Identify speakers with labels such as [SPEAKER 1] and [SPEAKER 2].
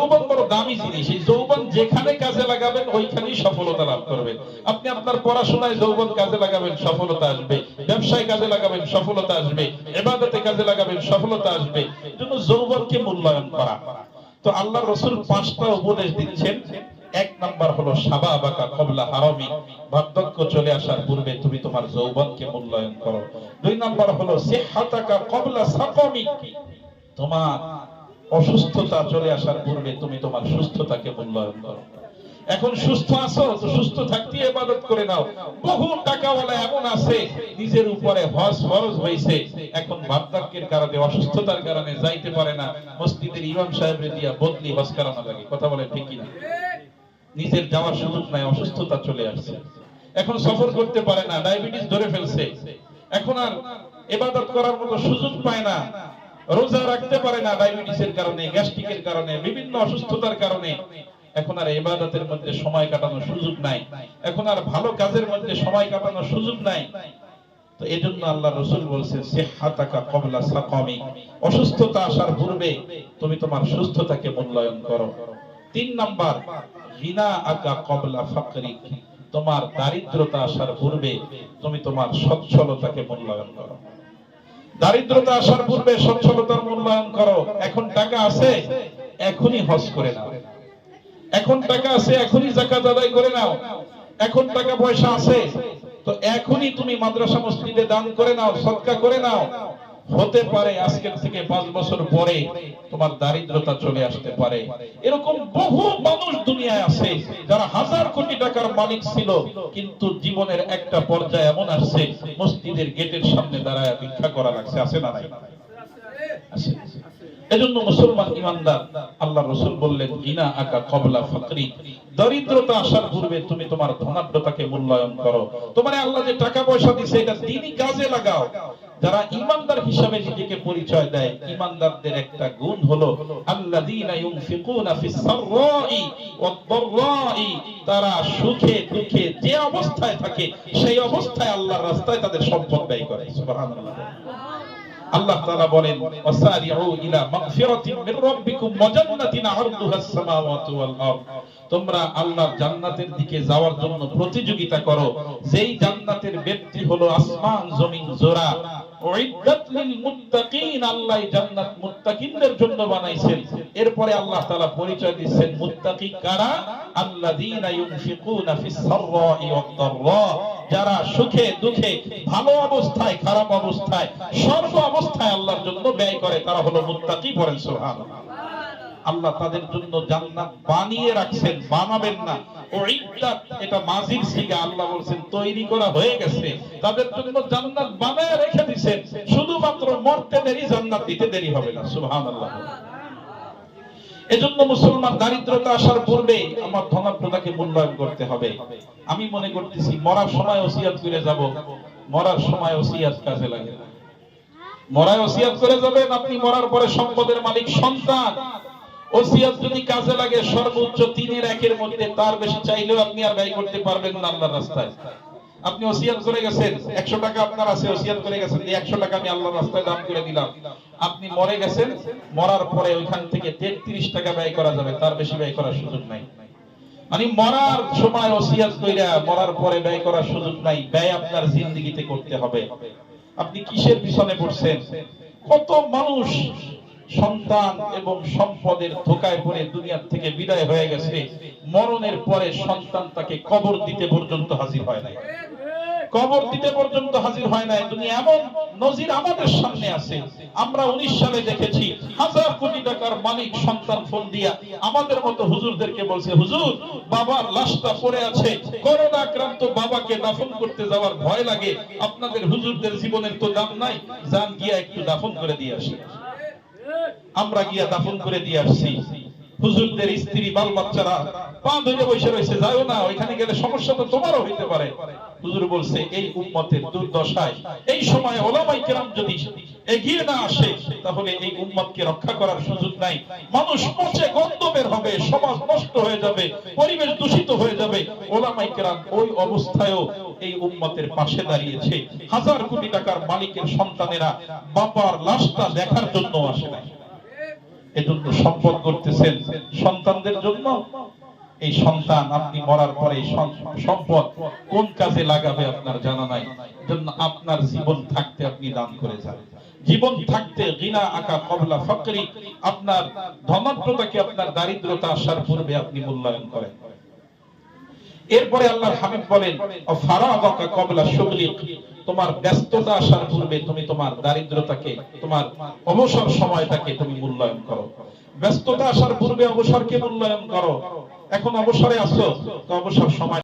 [SPEAKER 1] যৌবন বড় দামি জিনিস, এই যৌবন যেখানে কাজে লাগাবেন ওইখানেই সফলতা লাভ করবেন। আপনি আপনার পড়াশোনায় যৌবন কাজে লাগাবেন, সফলতা আসবে। ব্যবসায় কাজে লাগাবেন, সফলতা আসবে। ইবাদতে কাজে লাগাবেন, সফলতা আসবে। এজন্য যৌবনকে মূল্যায়ন করা। তো আল্লাহর রাসূল 5টা উপদেশ দিচ্ছেন। এক নাম্বার হলো শাবাবাকা ক্বাবলা হারামি, বার্ধক্য চলে আসার পূর্বে তুমি তোমার যৌবনকে মূল্যায়ন করো। 2 নাম্বার হলো সিহহাতাকা ক্বাবলা সাকামি, তোমার অসুস্থতা চলে আসার পূর্বে তুমি তোমার সুস্থতাকে মূল্যায়ন করো। এখন সুস্থ আছো তো সুস্থ থাকতে ইবাদত করে নাও। বহু টাকাওয়ালা এমন আছে নিজের উপরে হজ ফরজ হইছে, এখন বার্ধক্যের কারণে অসুস্থতার কারণে যাইতে পারে না, মসজিদের ইমাম সাহেবের দিয়া বদলি হজ করানো লাগে। কথা বলে ঠিক কি না? নিজের যাওয়ার সুযোগ নাই, অসুস্থতা চলে আসছে, এখন সফর করতে পারে না, ডায়াবেটিস ধরে ফেলছে, এখন আর ইবাদত করার মতো সুযোগ পায় না, রোজা রাখতে পারে না ডায়াবেটিসের কারণে, গ্যাস্ট্রিকের কারণে, বিভিন্ন অসুস্থতার কারণে। এখন আর ইবাদতের মধ্যে সময় কাটানোর সুযোগ নাই, এখন আর ভালো কাজের মধ্যে সময় কাটানোর সুযোগ নাই। তো এজন্য আল্লাহ রাসূল বলেছেন সিহহাতাকা ক্বাবলা সাকামি, অসুস্থতা আসার পূর্বে তুমি তোমার সুস্থতাকে মূল্যায়ন করো। 3 নাম্বার গিনাআকা ক্বাবলা ফাকরিক, তোমার দারিদ্রতা আসার পূর্বে তুমি তোমার সচ্ছলতাকে মূল্যায়ন করো। দারিদ্রতা আসার পূর্বে সচ্ছলতার মূল্যায়ন করো। এখন টাকা আছে, এখনই হজ করে নাও। এখন টাকা আছে, এখনই যাকাত আদায় করে নাও। এখন টাকা পয়সা আছে তো এখনই তুমি মাদ্রাসা মসজিদে দান করে নাও, সদকা করে নাও। হতে পারে আজকের থেকে 5 বছর পরে তোমার দারিদ্রতা চলে আসতে পারে। এরকম বহু মানুষ দুনিয়ায় আছে যারা হাজার কোটি টাকার মালিক ছিল, কিন্তু জীবনের একটা পর্যায়ে এমন আসছে মসজিদের গেটের সামনে দাঁড়ায় ভিক্ষা করা লাগছে। আছে না নাই? আছে। এজন্য মুসলমান ইমানদার, আল্লাহ রাসূল বললেন গিনাআকা ক্বাবলা ফাকরি, দরিদ্রতা আসার পূর্বে তুমি তোমার ধনাঢ্যতাকে মূল্যায়ন করো। তোমারে আল্লাহ যে টাকা পয়সা দিয়েছে এটা দ্বীনি কাজে লাগাও। যারা ইমানদার হিসাবে নিজেকে পরিচয় দেয়, ইমানদারদের একটা গুণ হলো আল্লাযীনা ইউনফিকুনা ফিস সাররাই ওয়াদ দাররাই, তারা সুখে দুঃখে যে অবস্থায় থাকে সেই অবস্থায় আল্লাহর রাস্তায় তাদের সম্পদ ব্যয় করে। সুবহানাল্লাহ। আল্লাহ তাআলা বলেন ওয়াসারিউ ইলা মাগফিরাতিন মির রাব্বিকুম ওয়া জান্নাতিন আরদুহাস সামাওয়াতু ওয়াল আরদ, তোমরা আল্লাহর জান্নাতের দিকে যাওয়ার জন্য প্রতিযোগিতা করো, যেই জান্নাতের ব্যক্তি হলো আসমান জমিন জোড়া। উইদ্দাত লিল মুত্তাকিন, আল্লাহ জান্নাত মুত্তাকিনদের জন্য বানাইছেন। এরপরে আল্লাহ তাআলা পরিচয় দিচ্ছেন মুত্তাকি কারা, আল্লাযীনা ইউনফিকুনা ফিস সাররাই ওয়াদ দাররা, যারা সুখে দুঃখে ভালো অবস্থায় খারাপ অবস্থায় সর্ব অবস্থায় আল্লাহর জন্য ব্যয় করে, তারা হলো মুত্তাকি। পড়েন সুবহানাল্লাহ। আল্লাহ তাদের জন্য জান্নাত বানিয়ে রাখছেন, বানাবেন না। উইদ্দাত এটা মাজির সিগা, আল্লাহ বলেন তৈরি করা হয়ে গেছে, তাদের জন্য জান্নাত বানায় রেখে দিয়েছেন, শুধুমাত্র মরতে দেরি, জান্নাত দিতে দেরি হবে না। সুবহানাল্লাহ। এজন্য মুসলমান দারিদ্রতা আসার পূর্বে আমার ধনাঢ্যতাকে মূল্যায়ন করতে হবে। আমি মনে করতেছি মরার সময় ওসিয়াত করে যাব, মরার সময় ওসিয়াত কাজে লাগে না। মরায় ওসিয়াত করে যাবেন, আপনি মরার পরে সম্পদের মালিক সন্তান। ওসিয়াত যদি কাজে লাগে সর্বোচ্চ 3/1 মধ্যে, তার বেশি চাইলেও আপনি আর ব্যয় করতে পারবেন না আল্লাহর রাস্তায়। আপনি ওসিয়াত করে গেছেন 100 টাকা আপনার আছে, ওসিয়াত করে গেছেন যে 100 টাকা আমি আল্লাহর রাস্তায় দান করে দিলাম। আপনি মরে গেছেন, মরার পরে ওইখান থেকে 33 টাকা ব্যয় করা যাবে, তার বেশি ব্যয় করার সুযোগ নাই। মানে মরার সময় ওসিয়াত কইরা মরার পরে ব্যয় করার সুযোগ নাই, ব্যয় আপনার জিন্দেগিতে করতে হবে। আপনি কিসের পিছনে পড়ছেন? কত মানুষ সন্তান এবং সম্পদের ধোঁকায় পড়ে দুনিয়ার থেকে বিদায় হয়ে গেছে, মরণের পরে সন্তান তাকে কবর দিতে পর্যন্ত হাজির হয় নাই, কবর দিতে পর্যন্ত হাজির হয় নাই। দুনিয়া এমন নজির আমাদের সামনে আছে। আমরা 19 সালে দেখেছি হাজার কোটি টাকার মালিক সন্তান ফোন দিয়া আমাদের মতো হুজুরদেরকে বলছে, হুজুর বাবার লাশটা পড়ে আছে, করোনা আক্রান্ত বাবাকে দাফন করতে যাওয়ার ভয় লাগে, আপনাদের হুজুরদের জীবনের তো দাম নাই, যান গিয়া একটু দাফন করে দিয়ে আসি। আমরা গিয়া দাফন করে দিয়ে আসছি। হুজুরদের স্ত্রী বাল বাচ্চারা পা ধরে বসে রয়েছে, যাও না, ওইখানে গেলে সমস্যা তো তোমারও হইতে পারে। হুজুর বলছে এই উম্মতের দুর্দশায় এই সময় ওলামায়ে কেরাম যদি এগিয়ে না আসে তাহলে এই উম্মতকে রক্ষা করার সুযোগ নাই। মানুষ পচে গন্ধ বের হবে, সমাজ নষ্ট হয়ে যাবে, পরিবেশ দূষিত হয়ে যাবে। ওলামায়ে কেরাম ওই অবস্থায়ও এই উম্মতের পাশে দাঁড়িয়েছে। হাজার কোটি টাকার মালিকের সন্তানেরা বাবার লাশটা দেখার জন্য আসে নাই। এজন্য সম্পদ করতেছেন সন্তানদের জন্য। এই সন্তান আপনি মরার পরে এই সম্পদ কোন কাজে লাগাবে আপনার জানা নাই, জন্য আপনার জীবন থাকতে আপনি দান করে যান। জীবন থাকতে গিনা আকা কবলা ফকরি, আপনার ধনত্রতাকে আপনার দারিদ্রতা আসার পূর্বে আপনি মূল্যায়ন করেন। এরপরে আল্লাহর হাবিব বলেন ফারাগাকা কবলা শুগলিক, তোমার ব্যস্ততা আসার পূর্বে তুমি তোমার দারিদ্রতাকে, তোমার অবসর সময়টাকে তুমি মূল্যায়ন করো। ব্যস্ততা আসার পূর্বে অবসরকে মূল্যায়ন করো। এখন অবসরে আছো তো অবসর সময়